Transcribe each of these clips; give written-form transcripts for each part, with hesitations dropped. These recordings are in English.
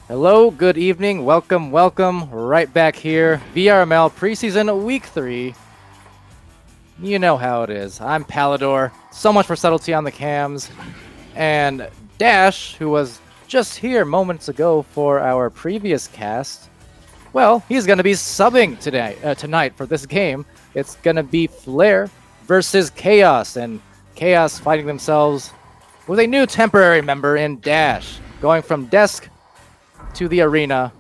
Hello, good evening, welcome, right back here. VRML preseason week 3. You know how it is. I'm Palidore, so much for subtlety on the cams. And Dash, who was just here moments ago for our previous cast, well, he's going to be subbing tonight for this game. It's going to be Flare versus Chaos, and Chaos fighting themselves with a new temporary member in Dash, going from desk to the arena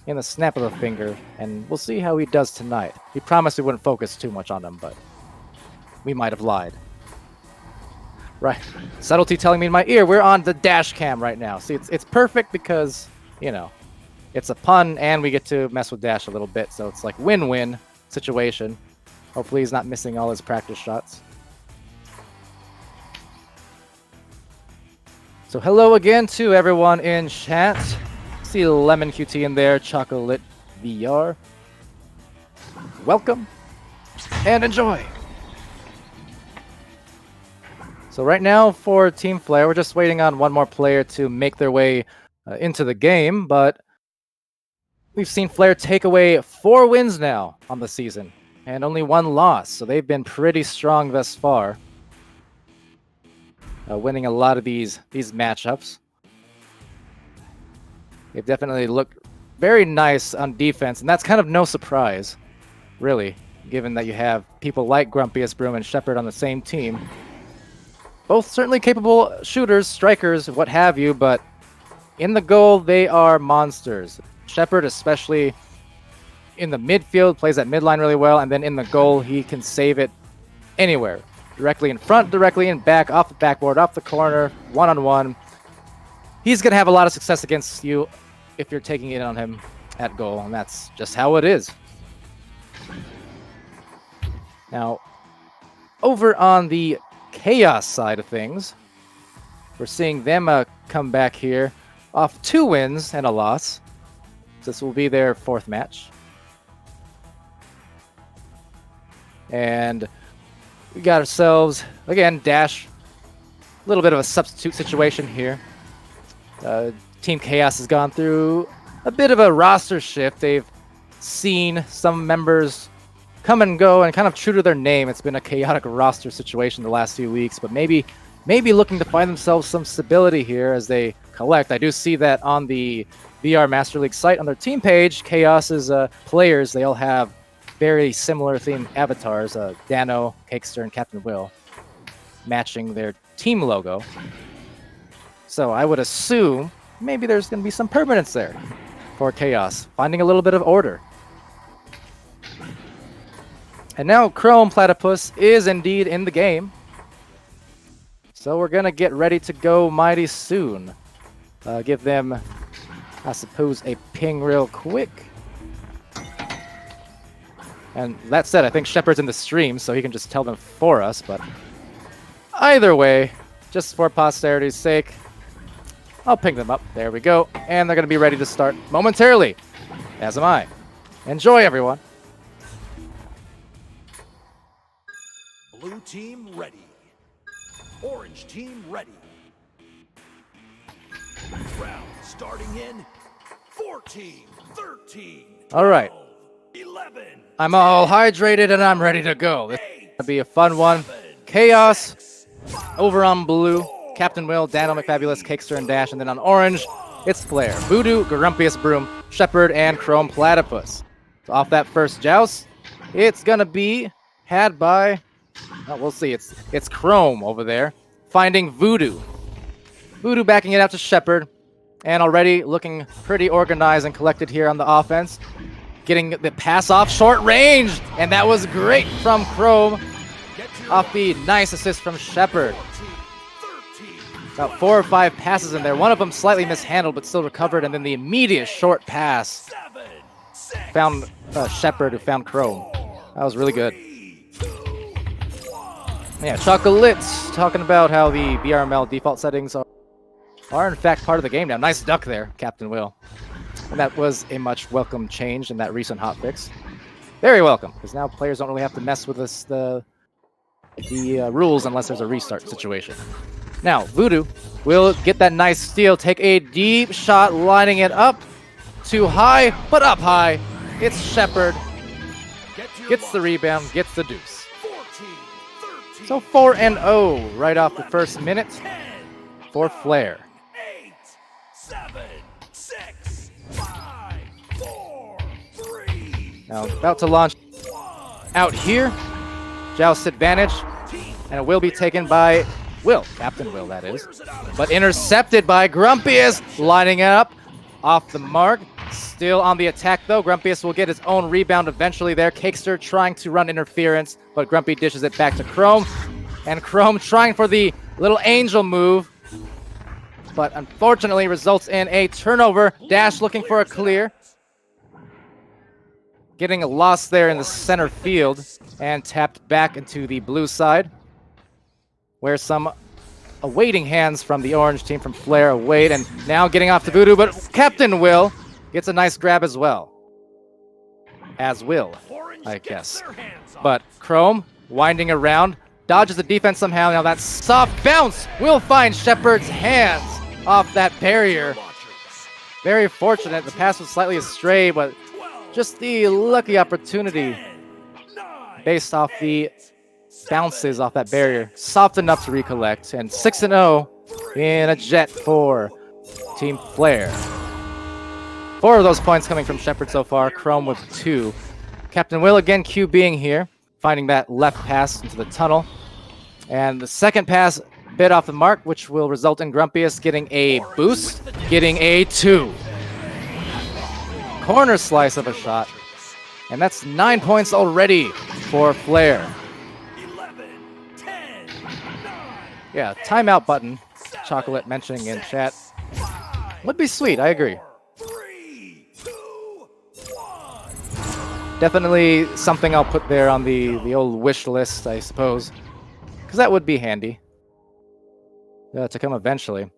in the snap of a finger, and we'll see how he does tonight. He promised we wouldn't focus too much on him, but we might have lied. Right. Subtlety telling me in my ear, we're on the dash cam right now. See, it's perfect because, you know, it's a pun and we get to mess with Dash a little bit, so it's like win-win situation. Hopefully he's not missing all his practice shots. So hello again to everyone in chat. See Lemon QT in there, Chocolate VR. Welcome and enjoy. So right now for Team Flare, we're just waiting on one more player to make their way into the game, but we've seen Flare take away 4 wins now on the season and only 1 loss, so they've been pretty strong thus far, winning a lot of these matchups. They've definitely looked very nice on defense, and that's kind of no surprise, really, given that you have people like Grumpiest Broom and Shepard on the same team. Both certainly capable shooters, strikers, what have you, but in the goal, they are monsters. Shepard, especially in the midfield, plays that midline really well, and then in the goal, he can save it anywhere. Directly in front, directly in back, off the backboard, off the corner, one-on-one. He's going to have a lot of success against you if you're taking it on him at goal, and that's just how it is. Now, over on the Chaos side of things, we're seeing them come back here off 2 wins and a loss. This will be their 4th match. And we got ourselves, again, Dash, a little bit of a substitute situation here. Team Chaos has gone through a bit of a roster shift. They've seen some members come and go, and kind of true to their name, it's been a chaotic roster situation the last few weeks, but maybe looking to find themselves some stability here as they collect. I do see that on the VR Master League site on their team page, Chaos's players, they all have very similar themed avatars, Dano, Cakester, and Captain Will, matching their team logo. So I would assume maybe there's going to be some permanence there for Chaos, finding a little bit of order. And now Chrome Platypus is indeed in the game. So we're going to get ready to go mighty soon. Give them, I suppose, a ping real quick. And that said, I think Shepard's in the stream, so he can just tell them for us. But either way, just for posterity's sake, I'll ping them up. There we go. And they're going to be ready to start momentarily, as am I. Enjoy, everyone. Blue team ready. Orange team ready. Round starting in 14, 13, all right. 11. I'm all hydrated and I'm ready to go. This is going to be a fun one. Chaos over on blue. Captain Will, Dano, McFabulous, Cakester, and Dash. And then on orange, it's Flare, Voodoo, Grumpiest Broom, Shepard, and Chrome Platypus. So off that first joust, it's going to be had by... Oh, we'll see. It's Chrome over there, finding Voodoo. Voodoo backing it out to Shepard, and already looking pretty organized and collected here on the offense. Getting the pass off short range, and that was great from Chrome off the nice assist from Shepard. About 4 or 5 passes in there. One of them slightly mishandled, but still recovered, and then the immediate short pass found Shepard, who found Chrome. That was really good. Yeah, Chocolates talking about how the VRML default settings are in fact part of the game now. Nice duck there, Captain Will. And that was a much welcome change in that recent hotfix. Very welcome, because now players don't really have to mess with the rules unless there's a restart situation. Now, Voodoo will get that nice steal, take a deep shot, lining it up, too high, but up high. It's Shepard. Gets the rebound, gets the deuce. So 4-0 right off the first minute for Flair. 8, 7, 6, 5, 4, 3. Now about to launch out here. Joust advantage, and it will be taken by Will, Captain Will that is. But intercepted by Grumpiest, lining it up off the mark. Still on the attack though. Grumpiest will get his own rebound eventually there. Cakester trying to run interference, but Grumpy dishes it back to Chrome. And Chrome trying for the little angel move, but unfortunately results in a turnover. Dash looking for a clear. Getting a loss there in the center field and tapped back into the blue side, where some awaiting hands from the orange team from Flair await, and now getting off to Voodoo, but Captain Will gets a nice grab as well. As Will, I guess. But Chrome winding around, dodges the defense somehow. Now that soft bounce will find Shepard's hands off that barrier. Very fortunate. The pass was slightly astray, but just the lucky opportunity based off the bounces off that barrier. Soft enough to recollect. And 6-0 in a jet for Team Flair. 4 of those points coming from Shepard so far. Chrome with 2. Captain Will again QBing here, finding that left pass into the tunnel. And the second pass bit off the mark, which will result in Grumpiest getting a boost, getting a 2. Corner slice of a shot. And that's 9 points already for Flair. 11, 10, 9. Yeah, timeout button, Chocolate mentioning in chat. Would be sweet, I agree. 3, 2, 1. Definitely something I'll put there on the old wish list, I suppose. Because that would be handy to come eventually.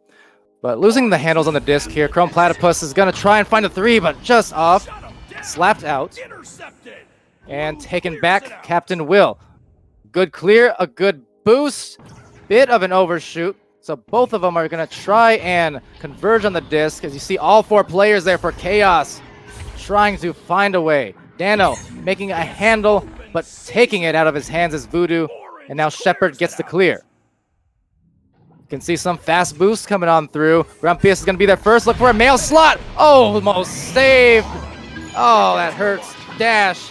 But losing the handles on the disc here, Chrome Platypus is going to try and find a 3, but just off. Slapped out. And taken back, Captain Will. Good clear, a good boost. Bit of an overshoot. So both of them are going to try and converge on the disc. As you see all 4 players there for Chaos. Trying to find a way. Dano making a handle, but taking it out of his hands is Voodoo. And now Shepard gets the clear. You can see some fast boosts coming on through. Grumpiest is going to be there first. Look for a mail slot. Almost saved. Oh, that hurts. Dash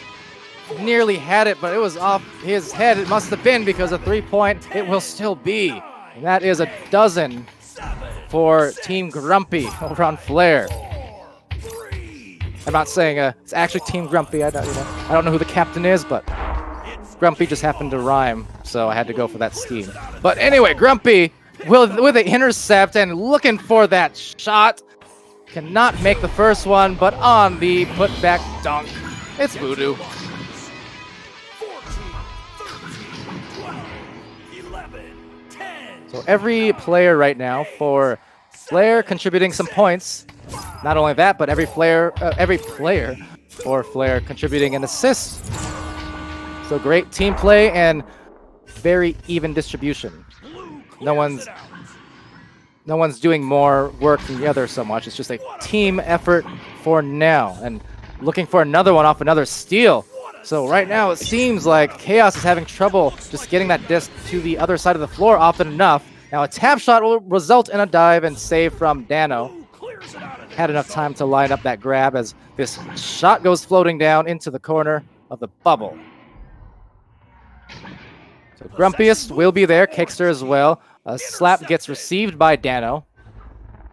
nearly had it, but it was off his head. It must have been because a 3-point. It will still be. And that is a dozen for Team Grumpy over on Flair. I'm not saying it's actually Team Grumpy. I don't know who the captain is, but Grumpy just happened to rhyme, so I had to go for that scheme. But anyway, Grumpy with the intercept and looking for that shot. Cannot make the first one, but on the putback dunk, it's Voodoo. 14, 13, 12, 11, 10. So every player right now for Flair contributing some points. Not only that, but every player for Flair contributing an assist. So great team play and very even distribution. No one's doing more work than the other so much. It's just a team effort for now. And looking for another one off another steal. So right now it seems like Chaos is having trouble just getting that disc to the other side of the floor often enough. Now a tap shot will result in a dive and save from Dano. Had enough time to line up that grab as this shot goes floating down into the corner of the bubble. So Grumpiest will be there, Cakester as well. A slap gets received by Dano.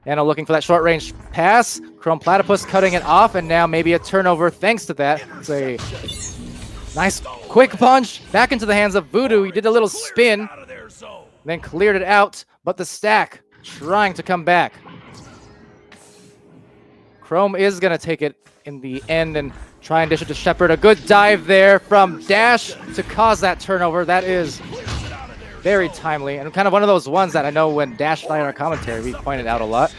Dano looking for that short-range pass. Chrome Platypus cutting it off, and now maybe a turnover thanks to that. It's a nice quick punch back into the hands of Voodoo. He did a little spin, then cleared it out, but the stack trying to come back. Chrome is going to take it in the end and try and dish it to Shepard. A good dive there from Dash to cause that turnover. That is very timely and kind of one of those ones that I know when Dash and I in our commentary, we pointed out a lot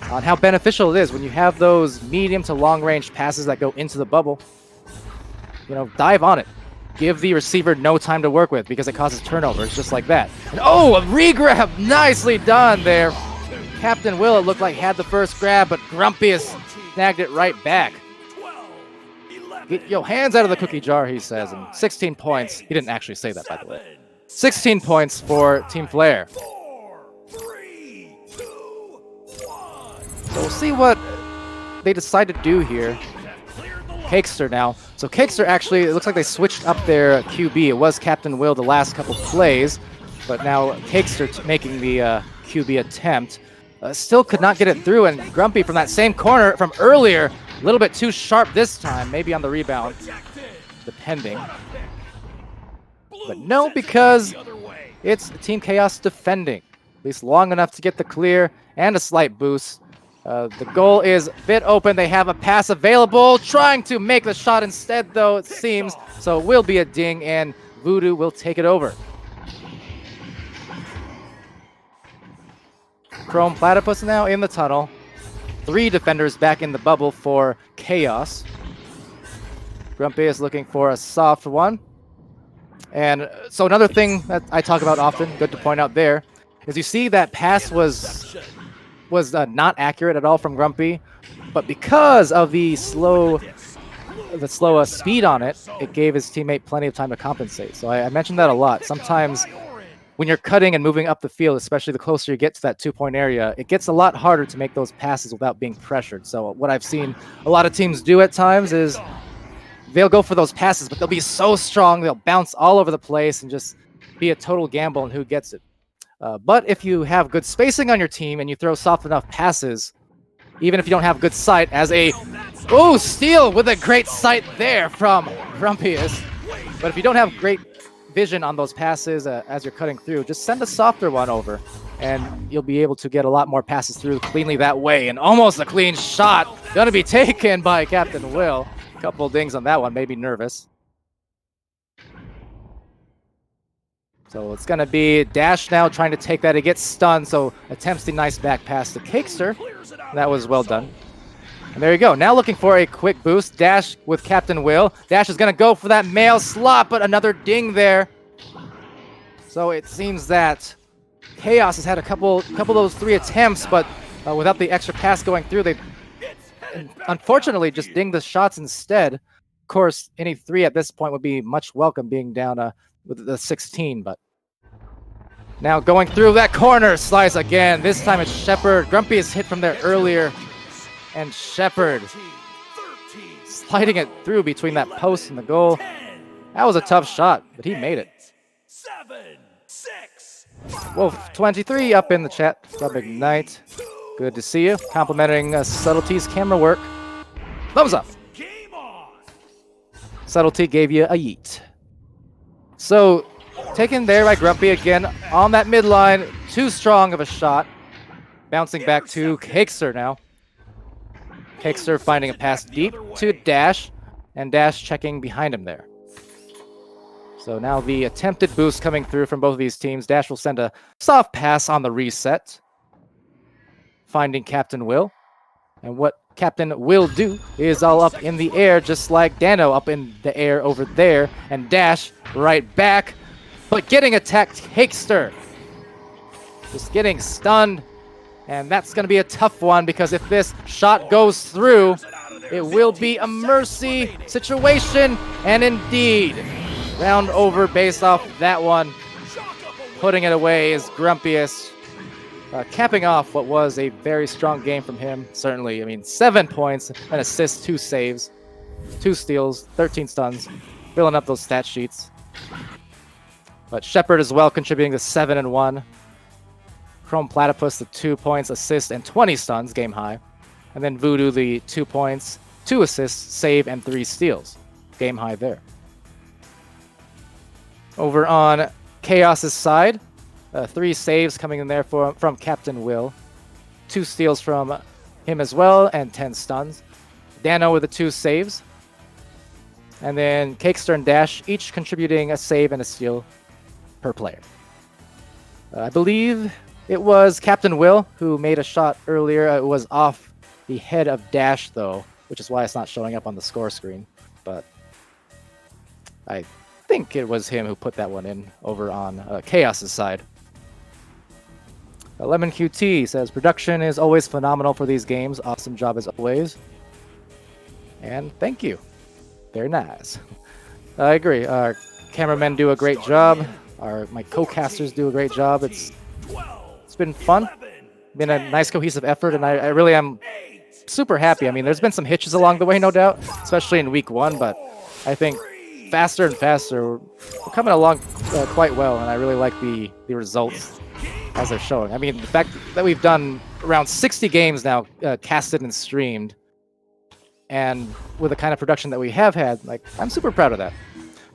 on how beneficial it is when you have those medium to long range passes that go into the bubble. You know, dive on it. Give the receiver no time to work with because it causes turnovers just like that. And oh, a re-grab! Nicely done there. Captain Will, it looked like, had the first grab, but Grumpiest snagged it right back. Get your hands out of the cookie jar, he says, and 16 points. He didn't actually say that, by the way. 16 points for Team Flare. So we'll see what they decide to do here. Cakester now. So Cakester actually, it looks like they switched up their QB. It was Captain Will the last couple plays, but now Cakester making the QB attempt. Still could not get it through, and Grumpy from that same corner from earlier, a little bit too sharp this time, maybe on the rebound, depending. But no, because it's Team Chaos defending, at least long enough to get the clear and a slight boost. The goal is a bit open. They have a pass available, trying to make the shot instead, though, it seems. So it will be a ding, and Voodoo will take it over. Chrome Platypus now in the tunnel. 3 defenders back in the bubble for Chaos. Grumpy is looking for a soft one. And so another thing that I talk about often, good to point out there, is you see that pass was not accurate at all from Grumpy, but because of the slow speed on it, it gave his teammate plenty of time to compensate. So I mentioned that a lot. Sometimes when you're cutting and moving up the field, especially the closer you get to that 2-point area, it gets a lot harder to make those passes without being pressured. So what I've seen a lot of teams do at times is they'll go for those passes, but they'll be so strong, they'll bounce all over the place and just be a total gamble on who gets it. But if you have good spacing on your team and you throw soft enough passes, even if you don't have good sight, as a steal with a great sight there from Grumpiest. But if you don't have great vision on those passes as you're cutting through, just send a softer one over, and you'll be able to get a lot more passes through cleanly that way. And almost a clean shot, gonna be taken by Captain Will. A couple dings on that one, maybe nervous. So it's going to be Dash now trying to take that. He gets stunned, so attempts the nice back pass to Cakester. That was well done. And there you go. Now looking for a quick boost. Dash with Captain Will. Dash is going to go for that mail slot, but another ding there. So it seems that Chaos has had a couple of those 3 attempts, but without the extra pass going through, they unfortunately just dinged the shots instead. Of course, any 3 at this point would be much welcome, being down with the 16, but now going through that corner slice again. This time it's Shepard. Grumpy is hit from there earlier, and Shepard sliding it through between that post and the goal. That was a tough shot, but he made it. Wolf23 up in the chat. Sub Ignite. Good to see you. Complimenting Subtlety's camera work. Thumbs up. Subtlety gave you a yeet. So, taken there by Grumpy again on that midline. Too strong of a shot. Bouncing back to Cakester now. Cakester finding a pass deep to Dash, and Dash checking behind him there. So now the attempted boost coming through from both of these teams. Dash will send a soft pass on the reset, finding Captain Will. And what Captain will do is all up in the air, just like Dano up in the air over there, and Dash right back, but getting attacked. Cakester just getting stunned, and that's going to be a tough one, because if this shot goes through, it will be a mercy situation, and indeed, round over based off that one. Putting it away is Grumpiest. Capping off what was a very strong game from him, certainly. I mean, 7 points, an assist, 2 saves, 2 steals, 13 stuns, filling up those stat sheets. But Shepard as well contributing to 7 and 1. Chrome Platypus, the 2 points, assist, and 20 stuns, game high. And then Voodoo, the 2 points, 2 assists, save, and 3 steals, game high there. Over on Chaos's side, 3 saves coming in there from Captain Will. 2 steals from him as well, and 10 stuns. Dano with the 2 saves. And then Cakester and Dash each contributing a save and a steal per player. I believe it was Captain Will who made a shot earlier. It was off the head of Dash, though, which is why it's not showing up on the score screen. But I think it was him who put that one in over on Chaos's side. Lemon QT says, production is always phenomenal for these games. Awesome job as always. And thank you. Very nice. I agree. Our cameramen do a great job. My co-casters do a great job. It's been fun. Been a nice cohesive effort, and I really am super happy. I mean, there's been some hitches along the way, no doubt, especially in week 1, but I think faster and faster, we're coming along quite well, and I really like the results as they're showing. I mean, the fact that we've done around 60 games now, casted and streamed, and with the kind of production that we have had, like, I'm super proud of that.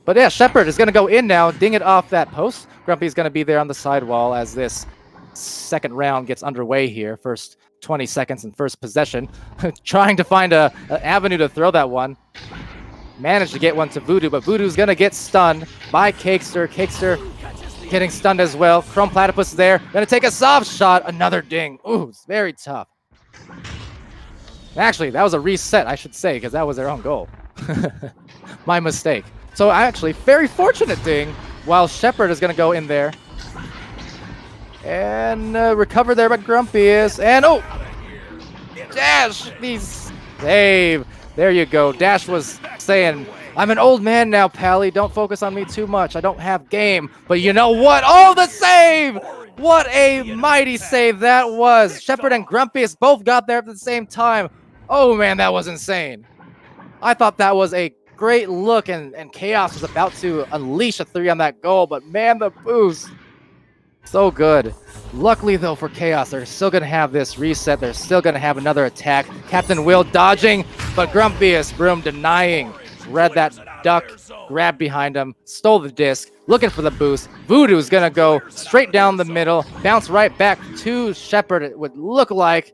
But yeah, Shepard is going to go in now, ding it off that post. Grumpy's going to be there on the sidewall as this second round gets underway here. First 20 seconds and first possession. Trying to find an avenue to throw that one. Managed to get one to Voodoo, but Voodoo's going to get stunned by Cakester. Cakester getting stunned as well. Chrome Platypus there. Going to take a soft shot. Another ding. Ooh, it's very tough. Actually, that was a reset, I should say, because that was their own goal. My mistake. So actually, very fortunate ding, while Shepard is going to go in there. And recover there by Grumpiest. And oh! Dash! These save. There you go. Dash was saying, I'm an old man now, Pally. Don't focus on me too much. I don't have game. But you know what? Oh, the save! What a mighty save that was. Shepard and Grumpiest both got there at the same time. Oh, man, that was insane. I thought that was a great look, and Chaos was about to unleash a 3 on that goal. But, man, the boost. So good. Luckily, though, for Chaos, they're still going to have this reset. They're still going to have another attack. Captain Will dodging, but Grumpiest Broom denying. Read that duck, grabbed behind him, stole the disc, looking for the boost. Voodoo's going to go straight down the middle, bounce right back to Shepard, it would look like.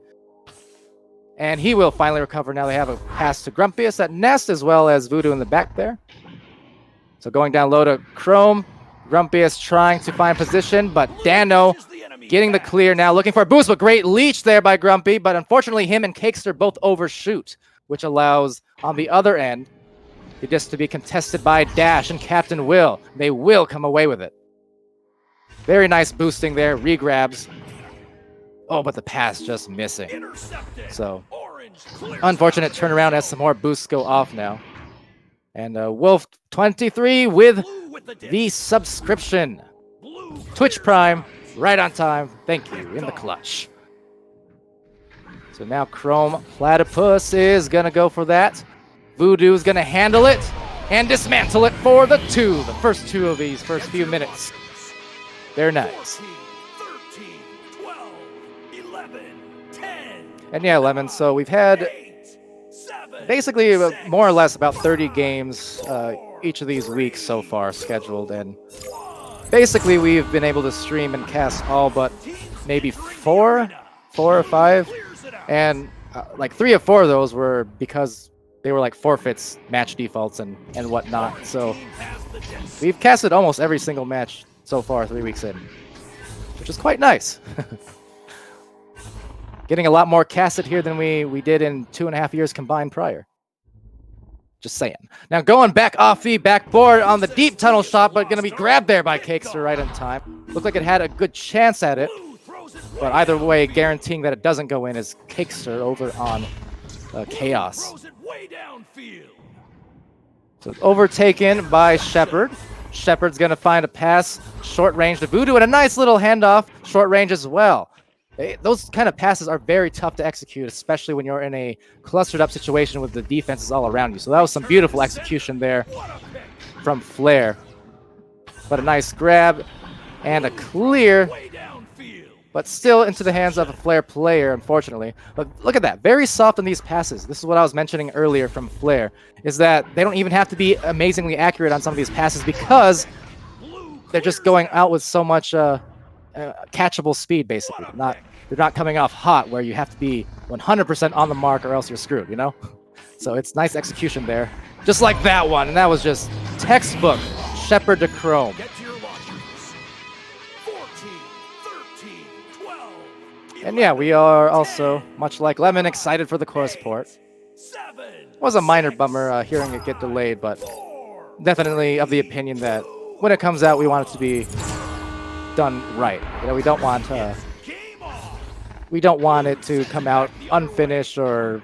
And he will finally recover. Now they have a pass to Grumpiest at Nest, as well as Voodoo in the back there. So going down low to Chrome. Grumpiest trying to find position, but Dano getting the clear now, looking for a boost, but great leech there by Grumpy, but unfortunately him and Cakester both overshoot, which allows, on the other end, the disc to be contested by Dash and Captain Will. They will come away with it. Very nice boosting there, regrabs. Oh, but the pass just missing. So, unfortunate turnaround as some more boosts go off now. And Wolf23 with the subscription. Twitch Prime, right on time. Thank you, in the clutch. So now Chrome Platypus is going to go for that. Voodoo's going to handle it and dismantle it for the 2. The first 2 of these first few minutes. They're nice. 13, 12, 11, 10. And yeah, Lemon, so we've had basically more or less about 30 games each of these weeks so far scheduled, and basically we've been able to stream and cast all but maybe 4 or 5, and like 3 or 4 of those were because they were like forfeits, match defaults, and whatnot. So we've casted almost every single match so far 3 weeks in, which is quite nice. Getting a lot more casted here than we did in 2.5 years combined prior. Just saying. Now going back off the backboard on the deep tunnel shot, but going to be grabbed there by Cakester right in time. Looked like it had a good chance at it, but either way, guaranteeing that it doesn't go in is Cakester over on Chaos. So overtaken by Shepard. Shepard's going to find a pass, short range to Voodoo, and a nice little handoff, short range as well. Those kind of passes are very tough to execute, especially when you're in a clustered up situation with the defenses all around you. So that was some beautiful execution there from Flair. But a nice grab and a clear, but still into the hands of a Flair player, unfortunately. But look at that, very soft on these passes. This is what I was mentioning earlier from Flair, is that they don't even have to be amazingly accurate on some of these passes because they're just going out with so much catchable speed, basically. They're not coming off hot where you have to be 100% on the mark or else you're screwed, you know? So it's nice execution there. Just like that one, and that was just textbook Shepard to Chrome. 14, 13, 12, And yeah, we are also, much like Lemon, excited for the chorus port. It was a minor bummer hearing it get delayed, but definitely of the opinion that when it comes out, we want it to be done right. You know, we don't want we don't want it to come out unfinished or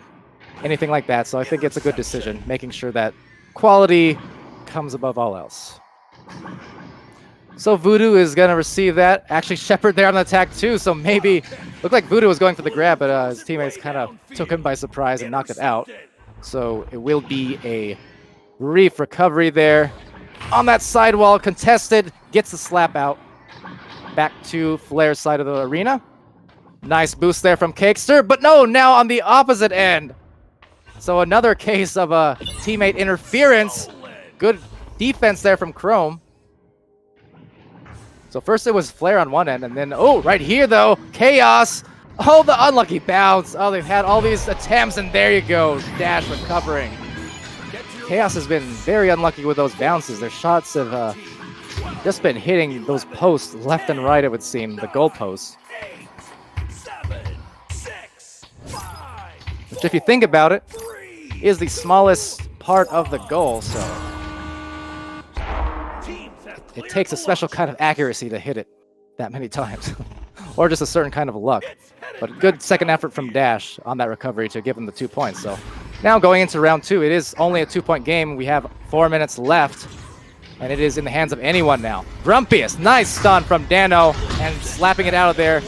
anything like that. So I think it's a good decision, making sure that quality comes above all else. So Voodoo is going to receive that. Actually, Shepard there on the attack too, so maybe... Looked like Voodoo was going for the grab, but his teammates kind of took him by surprise and knocked it out. So it will be a brief recovery there. On that sidewall, contested, gets the slap out. Back to Flair's side of the arena. Nice boost there from Cakester, but no, now on the opposite end. So another case of a teammate interference. Good defense there from Chrome. So first it was Flair on one end, and then, oh, right here though, Chaos. Oh, the unlucky bounce. Oh, they've had all these attempts, and there you go, Dash recovering. Chaos has been very unlucky with those bounces. Their shots have just been hitting those posts left and right, it would seem, the goal posts. Which, if you think about it, is the smallest part of the goal, so it takes a special kind of accuracy to hit it that many times. Or just a certain kind of luck. But good second effort from Dash on that recovery to give him the 2 points. So now going into round 2, it is only a 2-point game. We have 4 minutes left, and it is in the hands of anyone now. Grumpiest, nice stun from Dano, and slapping it out of there.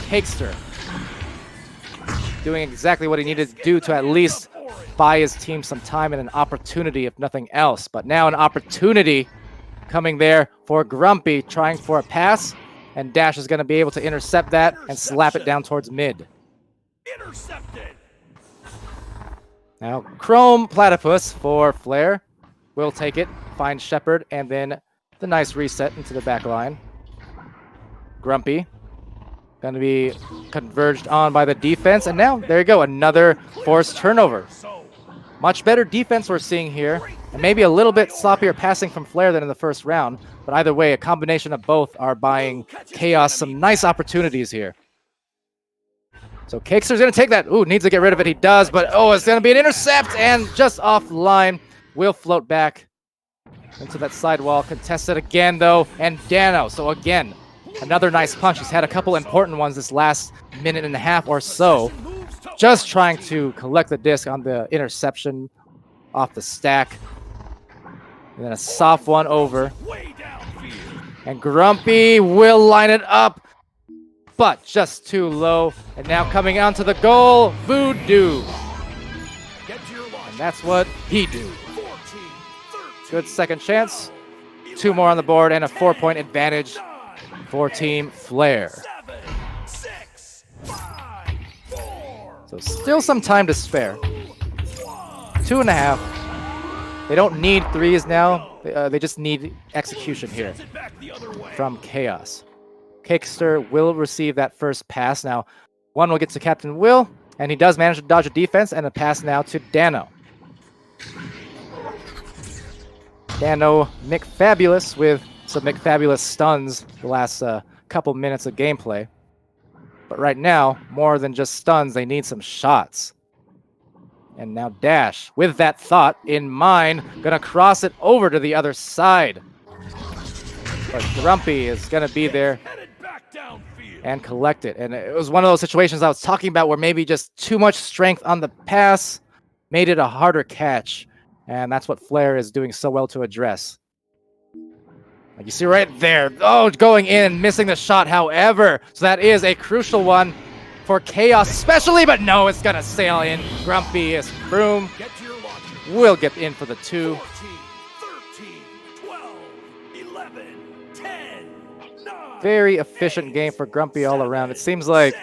Cakester doing exactly what he needed to do to at least buy his team some time and an opportunity, if nothing else. But now an opportunity coming there for Grumpy, trying for a pass, and Dash is going to be able to intercept that and slap it down towards mid. Intercepted. Now Chrome Platypus for Flair will take it, find Shepard, and then the nice reset into the back line. Grumpy going to be converged on by the defense, and now there you go, another forced turnover. Much better defense we're seeing here, and maybe a little bit sloppier passing from Flair than in the first round, but either way, a combination of both are buying Chaos some nice opportunities here. So Cakester's going to take that. Ooh, needs to get rid of it. He does, but oh, it's going to be an intercept, and just offline. Will float back into that sidewall. Contested again, though, and Dano. So again, another nice punch. He's had a couple important ones this last minute and a half or so. Just trying to collect the disc on the interception off the stack. And then a soft one over. And Grumpy will line it up, but just too low. And now coming onto the goal, Voodoo. And that's what he do. Good second chance. 2 more on the board and a 4-point advantage for Team Flair. So still some time to spare. 2.5. They don't need threes now. They just need execution here from Chaos. Cakester will receive that first pass. Now, one will get to Captain Will, and he does manage to dodge a defense, and a pass now to Dano. Dano McFabulous with some McFabulous stuns the last couple minutes of gameplay. But right now, more than just stuns, they need some shots. And now Dash, with that thought in mind, gonna cross it over to the other side. But Grumpy is gonna be there and collect it. And it was one of those situations I was talking about where maybe just too much strength on the pass made it a harder catch. And that's what Flair is doing so well to address. Like you see right there. Oh, going in, missing the shot, however. So that is a crucial one for Chaos especially, but no, it's going to sail in. Grumpy is Broom. Will get in for the 2. 14, 13, 12, 11, 10, 9, Very efficient game for Grumpy all around. It seems like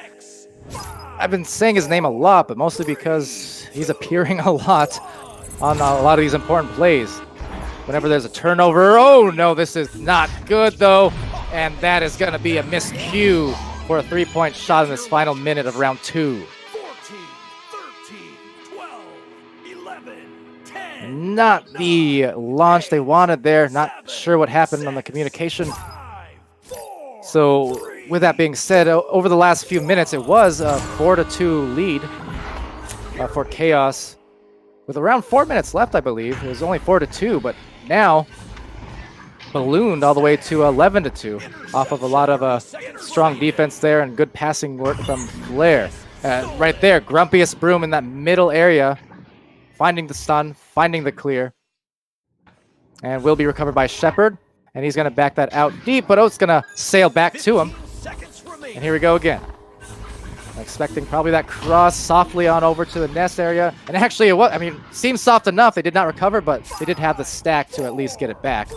I've been saying his name a lot, but mostly because he's appearing a lot on a lot of these important plays. Whenever there's a turnover, oh no, this is not good though. And that is going to be a miscue for a 3-point shot in this final minute of round 2. 14, 13, 12, 11, 10, Not the launch they wanted there. Not sure what happened on the communication. 5, 4, So with that being said, over the last few minutes, it was a 4-2 lead for Chaos. With around 4 minutes left, I believe. It was only 4-2, but now ballooned all the way to 11-2 off of a lot of strong defense there and good passing work from Flair. Right there, Grumpiest Broom in that middle area, finding the stun, finding the clear. And will be recovered by Shepard. And he's going to back that out deep, but Oat's going to sail back to him. And here we go again. Expecting probably that cross softly on over to the nest area. And actually, seems soft enough. They did not recover, but they did have the stack to at least get it back.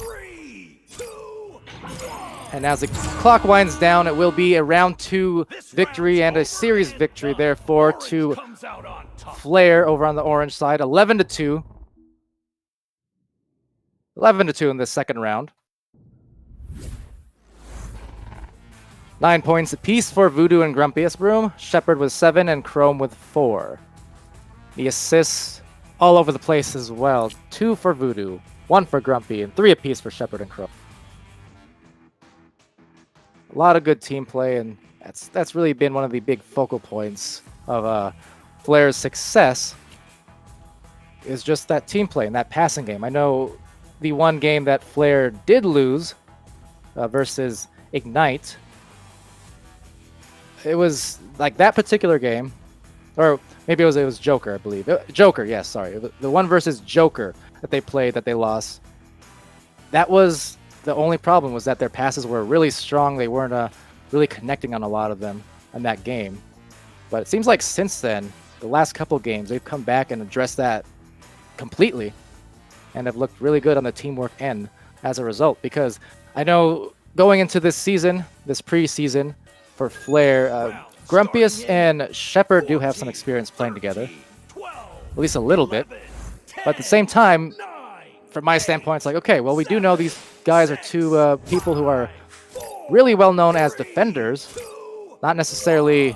And as the clock winds down, it will be a round 2 victory and a series victory, therefore, to Flair over on the orange side. 11-2. 11-2 in this second round. 9 points apiece for Voodoo and Grumpiest Broom. Shepard with 7 and Chrome with 4. The assists all over the place as well. 2 for Voodoo, 1 for Grumpy, and 3 apiece for Shepard and Chrome. A lot of good team play, and that's really been one of the big focal points of Flair's success, is just that team play and that passing game. I know the one game that Flair did lose versus Ignite, it was like that particular game, or maybe it was Joker, I believe. Joker, yes, sorry. The one versus Joker that they played that they lost, that was the only problem, was that their passes were really strong. They weren't really connecting on a lot of them in that game. But it seems like since then, the last couple games, they've come back and addressed that completely and have looked really good on the teamwork end as a result. Because I know going into this season, this preseason, for Flair, Grumpiest and Shepard do have some experience playing together, at least a little bit. But at the same time, from my standpoint, it's like, okay, well, we do know these guys are two people who are really well known as defenders, not necessarily,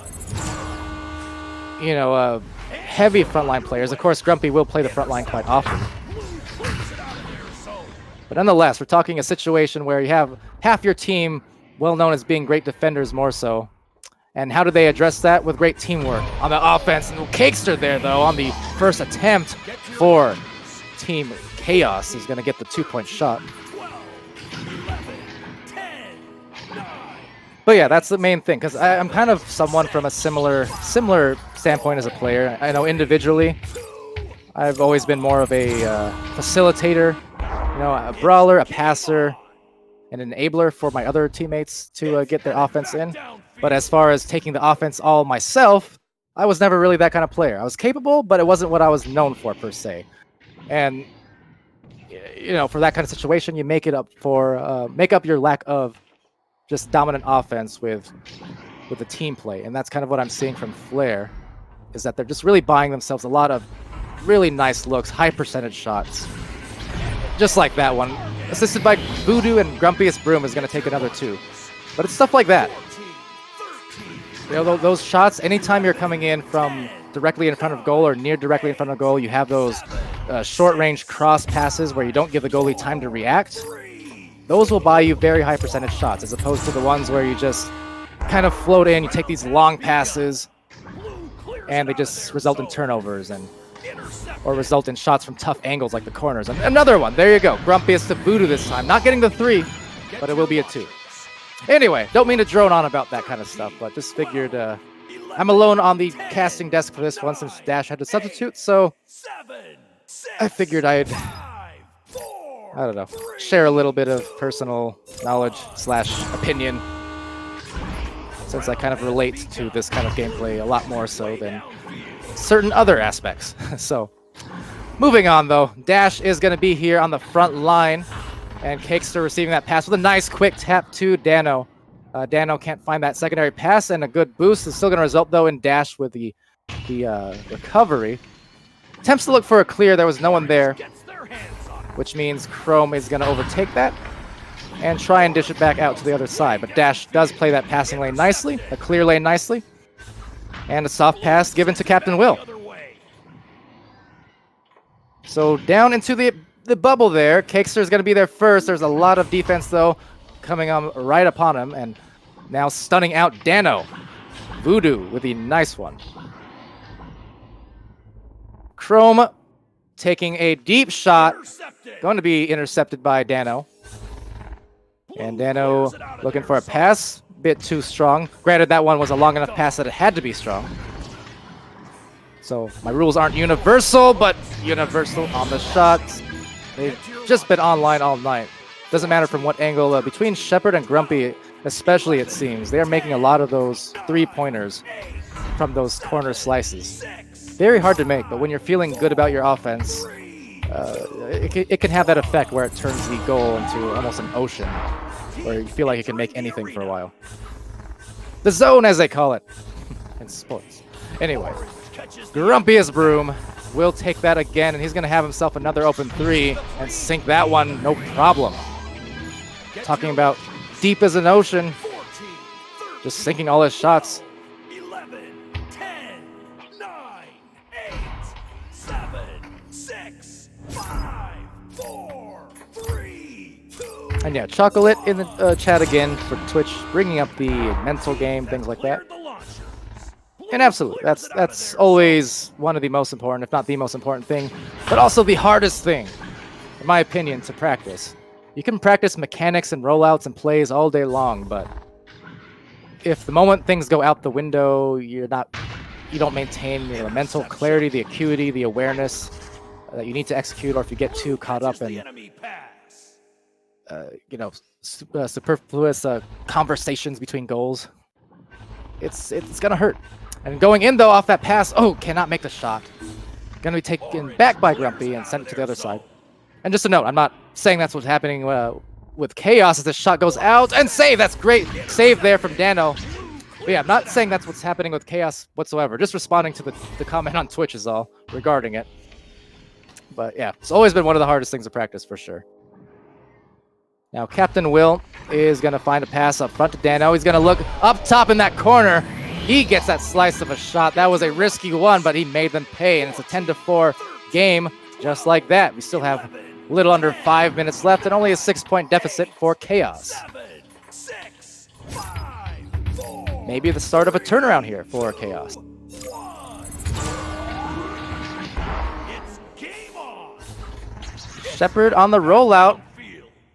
heavy frontline players. Of course, Grumpy will play the frontline quite often. But nonetheless, we're talking a situation where you have half your team well known as being great defenders more so. And how do they address that? With great teamwork on the offense. And Cakester there, though, on the first attempt for Team Chaos is going to get the 2-point shot. But yeah, that's the main thing, because I'm kind of someone from a similar standpoint as a player. I know individually, I've always been more of a facilitator, a brawler, a passer, an enabler for my other teammates to get their offense in. But as far as taking the offense all myself, I was never really that kind of player. I was capable, but it wasn't what I was known for per se. And for that kind of situation, you make up your lack of just dominant offense with the team play. And that's kind of what I'm seeing from Flair, is that they're just really buying themselves a lot of really nice looks, high percentage shots. Just like that one. Assisted by Voodoo, and Grumpiest Broom is going to take another 2. But it's stuff like that. Those shots, anytime you're coming in from directly in front of goal or near directly in front of goal, you have those short-range cross passes where you don't give the goalie time to react. Those will buy you very high percentage shots, as opposed to the ones where you just kind of float in, you take these long passes, and they just result in turnovers or result in shots from tough angles like the corners. And another one, there you go. Grumpiest to Voodoo this time. Not getting the 3, but it will be a 2. Anyway, don't mean to drone on about that kind of stuff, but just figured I'm alone on the casting desk for this one since Dash had to substitute, so I figured I'd, share a little bit of personal knowledge / opinion, since I kind of relate to this kind of gameplay a lot more so than certain other aspects. So, moving on though, Dash is going to be here on the front line, and Cakester receiving that pass with a nice quick tap to Dano. Dano can't find that secondary pass, and a good boost is still going to result though in Dash with the recovery. Attempts to look for a clear, there was no one there, which means Chrome is going to overtake that and try and dish it back out to the other side. But Dash does play that passing lane nicely, a clear lane nicely, and a soft pass given to Captain Will. So down into the bubble there. Cakester is going to be there first. There's a lot of defense, though, coming on right upon him, and now stunning out Dano. Voodoo with the nice one. Chrome taking a deep shot. Going to be intercepted by Dano. And Dano looking for a pass. Bit too strong. Granted, that one was a long enough pass that it had to be strong. So my rules aren't universal, but universal on the shots. They've just been online all night. Doesn't matter from what angle. Between Shepard and Grumpy, especially, it seems, they are making a lot of those three-pointers from those corner slices. Very hard to make, but when you're feeling good about your offense, it can have that effect where it turns the goal into almost an ocean, where you feel like you can make anything for a while. The zone, as they call it in sports. Anyway, Grumpiest Broom will take that again, and he's going to have himself another open three and sink that one, no problem. Talking about deep as an ocean, just sinking all his shots. 11, 10, 9, 8, 7, 6, 5, 4, 3, 2. And yeah, Chocolate in the chat again for Twitch, bringing up the mental game, things like that. And absolutely, that's always one of the most important, if not the most important thing, but also the hardest thing, in my opinion, to practice. You can practice mechanics and rollouts and plays all day long, but if the moment things go out the window, you don't maintain the mental clarity, the acuity, the awareness that you need to execute, or if you get too caught up in superfluous conversations between goals, it's gonna hurt. And going in though off that pass, cannot make the shot. Gonna be taken back by Grumpy and sent it to the other side. And just a note, I'm not saying that's what's happening with Chaos as the shot goes out and save. That's great save there from Dano. But yeah, I'm not saying that's what's happening with Chaos whatsoever. Just responding to the comment on Twitch is all regarding it. But yeah, it's always been one of the hardest things to practice for sure. Now Captain Will is going to find a pass up front to Dano. He's going to look up top in that corner. He gets that slice of a shot. That was a risky one, but he made them pay. And it's a 10-4 game just like that. We still have a little under 5 minutes left and only a 6-point deficit for Chaos. Maybe the start of a turnaround here for Chaos. Shepard on the rollout.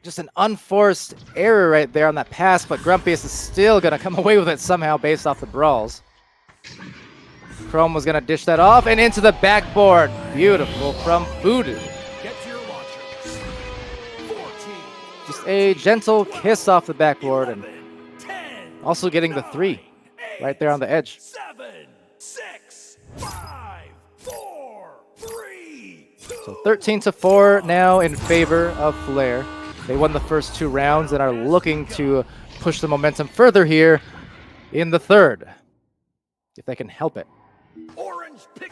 Just an unforced error right there on that pass, but Grumpiest is still going to come away with it somehow based off the brawls. Chrome was going to dish that off and into the backboard. Beautiful from Voodoo. Just a gentle kiss off the backboard and also getting the three right there on the edge. 7, 6, 5, 4, 3, 2. So 13-4 now in favor of Flair. They won the first 2 rounds and are looking to push the momentum further here in the third, if they can help it.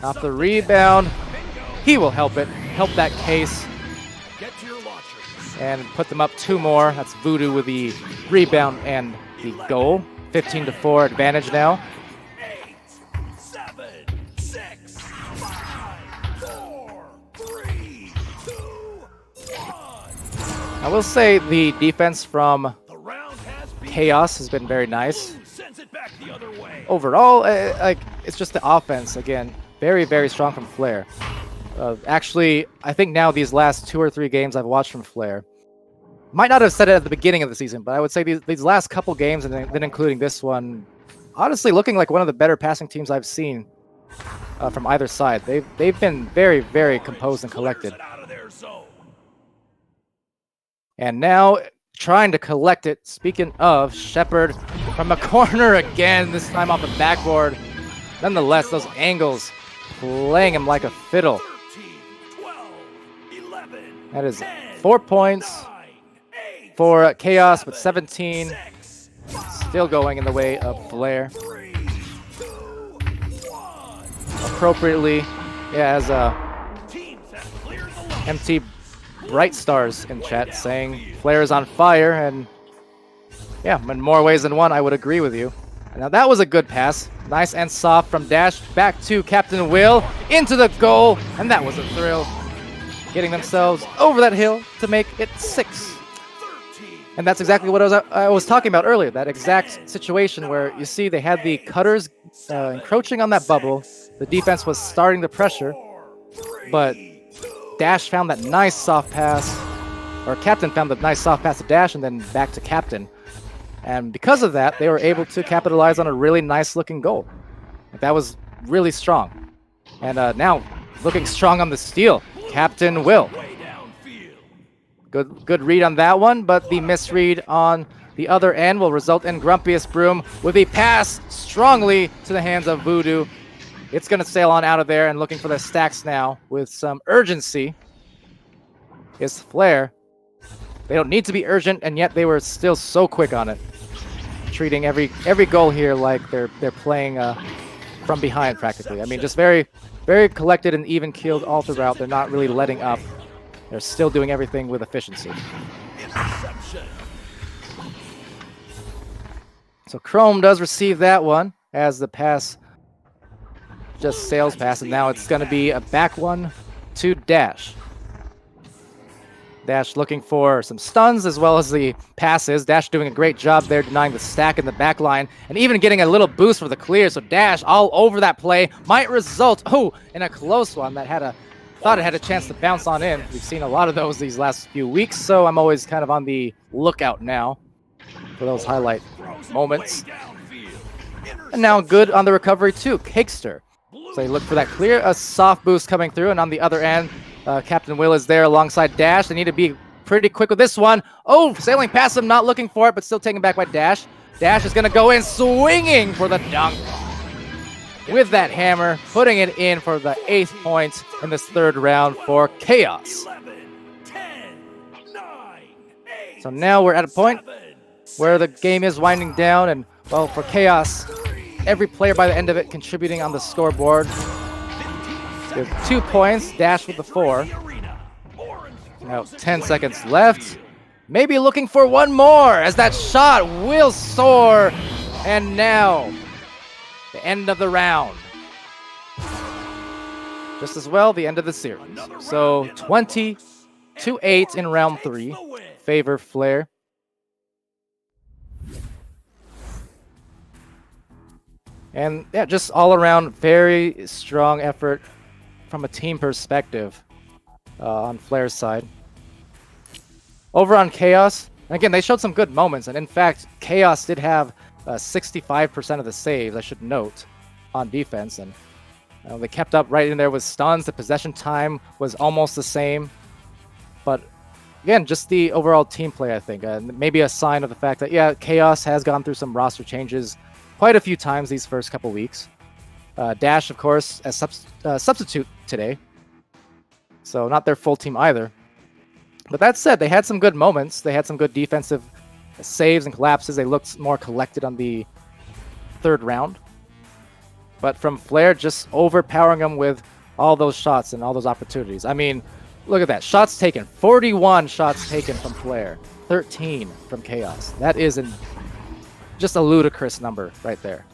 Off the rebound, he will help it, help that case, and put them up 2 more. That's Voodoo with the rebound and the goal. 15-4 advantage now. 8, 7, 6, 5, 4, 3, 2, 1. I will say the defense from Chaos has been very nice. Overall, it's just the offense, again, very, very strong from Flair. Actually, I think now these last 2 or 3 games I've watched from Flair, might not have said it at the beginning of the season, but I would say these last couple games, and then including this one, honestly looking like one of the better passing teams I've seen from either side. They've been very, very composed and collected. And now trying to collect it. Speaking of, Shepard from a corner again, this time off the backboard. Nonetheless, those angles playing him like a fiddle. That is 4 points for Chaos, but 17 still going in the way of Flair. Appropriately, yeah, as MT Bright Stars in chat saying Flair is on fire, and yeah, in more ways than one, I would agree with you. And now that was a good pass. Nice and soft from Dash back to Captain Will into the goal, and that was a thrill. Getting themselves over that hill to make it 6. And that's exactly what I was talking about earlier, that exact situation where you see they had the cutters encroaching on that bubble. The defense was starting the pressure, but Dash found that nice soft pass or Captain found the nice soft pass to Dash and then back to Captain. And because of that, they were able to capitalize on a really nice looking goal. That was really strong. And now looking strong on the steal, Captain Will. Good read on that one, but the misread on the other end will result in Grumpiest Broom with a pass strongly to the hands of Voodoo. It's going to sail on out of there and looking for the stacks now with some urgency is Flare. They don't need to be urgent, and yet they were still so quick on it. Treating every goal here like they're playing from behind practically. I mean, just very, very collected and even keeled all throughout. They're not really letting up. They're still doing everything with efficiency. So Chrome does receive that one as the pass just sails past, and now it's going to be a back one to Dash. Dash looking for some stuns as well as the passes. Dash doing a great job there denying the stack in the back line and even getting a little boost for the clear. So Dash all over that play might result in a close one that thought it had a chance to bounce on in. We've seen a lot of those these last few weeks, so I'm always kind of on the lookout now for those highlight moments. And now good on the recovery too, Cakester. So they look for that clear, a soft boost coming through, and on the other end, Captain Will is there alongside Dash. They need to be pretty quick with this one. Oh, sailing past him, not looking for it, but still taken back by Dash. Dash is going to go in swinging for the dunk. With that hammer, putting it in for the 8th point in this 3rd round for Chaos. 11, 10, 9, 8, so now we're at a point where the game is winding down, and, well, for Chaos, every player by the end of it contributing on the scoreboard. With 2 points, Dash with the 4. Now 10 seconds left. Maybe looking for one more as that shot will soar. And now, the end of the round. Just as well, the end of the series. So 20-8 in round 3. Favor Flare. And yeah, just all around very strong effort from a team perspective on Flare's side. Over on Chaos, again, they showed some good moments, and in fact, Chaos did have 65% of the saves, I should note, on defense, and they kept up right in there with stuns. The possession time was almost the same, but again, just the overall team play, I think, maybe a sign of the fact that, yeah, Chaos has gone through some roster changes quite a few times these first couple weeks. Dash, of course, as substitute today, so not their full team either. But that said, they had some good moments. They had some good defensive saves and collapses. They looked more collected on the 3rd round. But from Flare, just overpowering them with all those shots and all those opportunities. I mean, look at that. Shots taken. 41 shots taken from Flare. 13 from Chaos. That is just a ludicrous number right there.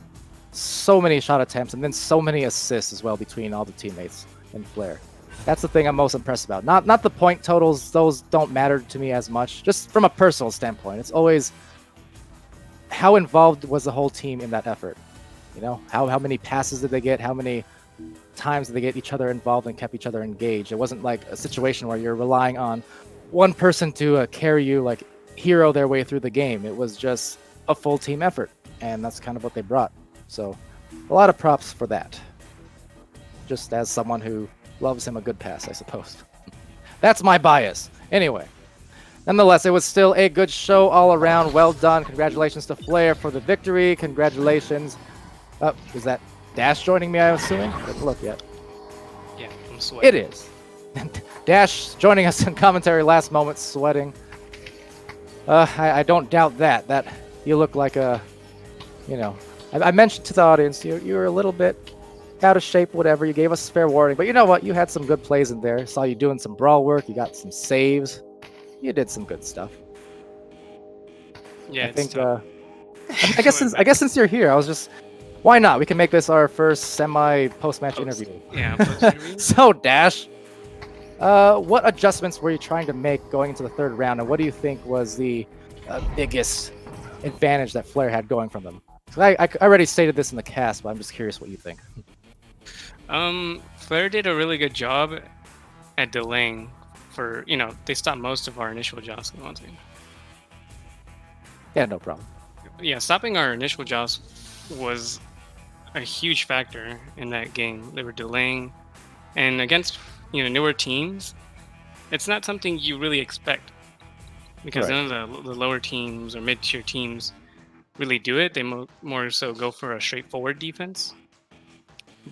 So many shot attempts and then so many assists as well between all the teammates in Flare. That's the thing I'm most impressed about. Not the point totals. Those don't matter to me as much. Just from a personal standpoint, it's always how involved was the whole team in that effort. You know, how many passes did they get? How many times did they get each other involved and kept each other engaged? It wasn't like a situation where you're relying on one person to carry you, like hero their way through the game. It was just a full team effort, and that's kind of what they brought. So a lot of props for that. Just as someone who loves him a good pass, I suppose. That's my bias. Anyway, nonetheless, it was still a good show all around. Well done. Congratulations to Flare for the victory. Congratulations. Is that Dash joining me, I'm assuming? I haven't looked yet. Yeah, I'm sweating. It is. Dash joining us in commentary last moment, sweating. I don't doubt that you look like a, you know, I mentioned to the audience, you were a little bit out of shape, whatever. You gave us fair warning, but you know what? You had some good plays in there. Saw you doing some brawl work. You got some saves. You did some good stuff. Yeah, I think. I guess since you're here, I was just, why not? We can make this our first semi post-match interview. Yeah, post-interview. So Dash, what adjustments were you trying to make going into the 3rd round, and what do you think was the biggest advantage that Flare had going from them? I already stated this in the cast, but I'm just curious what you think. Flare did a really good job at delaying for they stopped most of our initial joust. One second. Yeah, no problem. Yeah, stopping our initial joust was a huge factor in that game. They were delaying, and against newer teams, it's not something you really expect because Right. none of the lower teams or mid tier teams really do it. They more so go for a straightforward defense.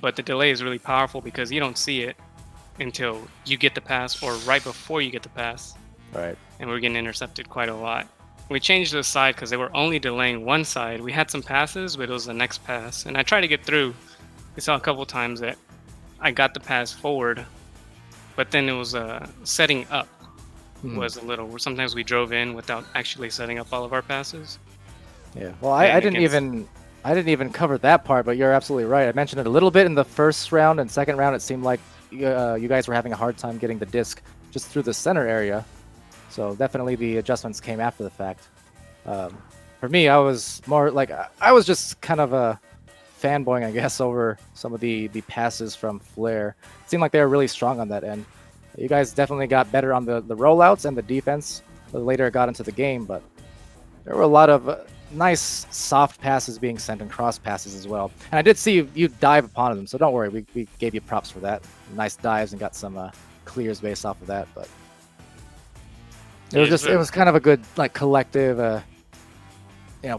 But the delay is really powerful because you don't see it until you get the pass or right before you get the pass. Right. And we're getting intercepted quite a lot. We changed the side because they were only delaying one side. We had some passes, but it was the next pass. And I tried to get through. We saw a couple times that I got the pass forward, but then it was setting up Mhm. was a little. Sometimes we drove in without actually setting up all of our passes. Yeah. Well, I And didn't against even cover that part, but you're absolutely right. I mentioned it a little bit in the first round and second round. It seemed like you guys were having a hard time getting the disc just through the center area. So definitely the adjustments came after the fact. Um, for me, I was more like I was just kind of a fanboying, I guess, over some of the passes from Flair. It seemed like they were really strong on that end. You guys definitely got better on the rollouts and the defense the later it got into the game, but there were a lot of nice soft passes being sent and cross passes as well. And I did see you dive upon them, so don't worry. We gave you props for that. Nice dives and got some clears based off of that. But it was kind of a good like collective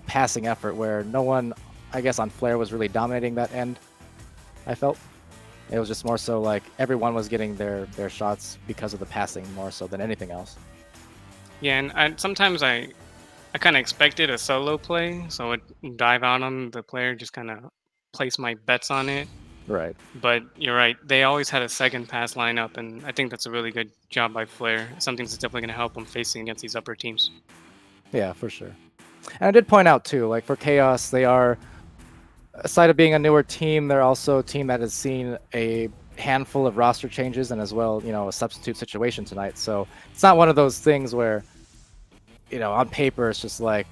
passing effort where no one, I guess, on Flair was really dominating that end. I felt it was just more so like everyone was getting their shots because of the passing more so than anything else. Yeah, and sometimes I kind of expected a solo play, so I would dive out on the player, just kind of place my bets on it. Right. But you're right, they always had a second pass lineup, and I think that's a really good job by Flair. Something that's definitely going to help them facing against these upper teams. Yeah, for sure. And I did point out too, like for Chaos, they are, aside of being a newer team, they're also a team that has seen a handful of roster changes and as well, a substitute situation tonight. So it's not one of those things where, on paper it's just like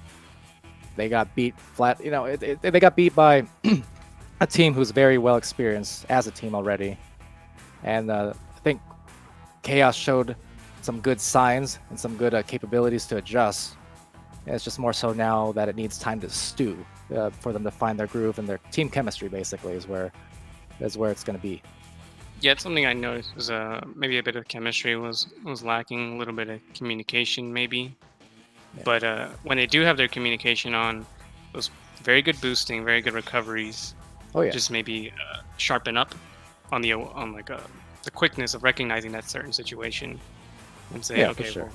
they got beat flat. They got beat by a team who's very well experienced as a team already, and I think Chaos showed some good signs and some good capabilities to adjust. And it's just more so now that it needs time to stew for them to find their groove and their team chemistry. Basically, is where it's going to be. Yeah, it's something I noticed was maybe a bit of chemistry was lacking, a little bit of communication maybe. Yeah. But when they do have their communication on, it was very good boosting, very good recoveries. Oh yeah. Just maybe sharpen up on the quickness of recognizing that certain situation and say, Yeah, for okay, sure.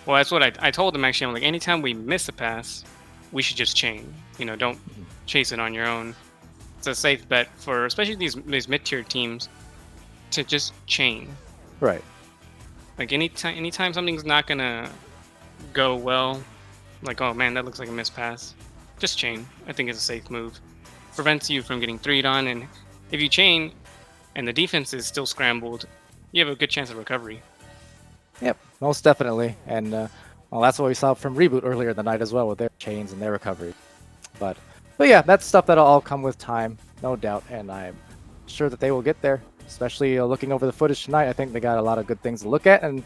well, that's what I told them actually. I'm like, anytime we miss a pass, we should just chain. Don't Mhm. chase it on your own. It's a safe bet for especially these mid-tier teams to just chain. Right. Like anytime something's not gonna go well, like, oh man, that looks like a missed pass, just chain. I think it's a safe move. Prevents you from getting threed on, and if you chain and the defense is still scrambled, you have a good chance of recovery. Yep. Most definitely. And well, that's what we saw from Reboot earlier in the night as well with their chains and their recovery. But yeah, that's stuff that'll all come with time, no doubt. And I'm sure that they will get there. Especially looking over the footage tonight, I think they got a lot of good things to look at, and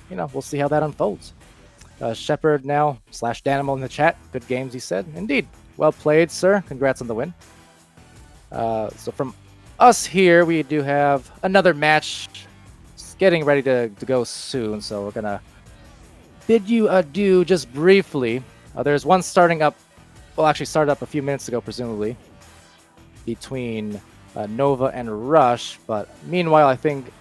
we'll see how that unfolds. Shepard now / Danimal in the chat. Good games, he said. Indeed. Well played, sir. Congrats on the win. So from us here, we do have another match getting ready to go soon. So we're going to bid you adieu just briefly. There's one starting up, well, actually started up a few minutes ago, presumably, between Nova and Rush. But meanwhile, I think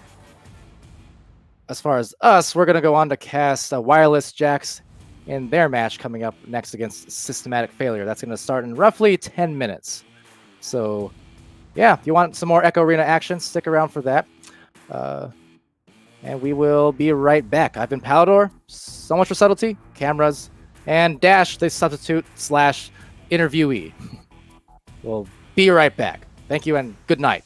as far as us, we're going to go on to cast Wireless Jacks in their match coming up next against Systematic Failure. That's going to start in roughly 10 minutes. So, yeah, if you want some more Echo Arena action, stick around for that. And we will be right back. I've been Palidore. So much for subtlety, cameras, and Dash, the substitute / interviewee. We'll be right back. Thank you and good night.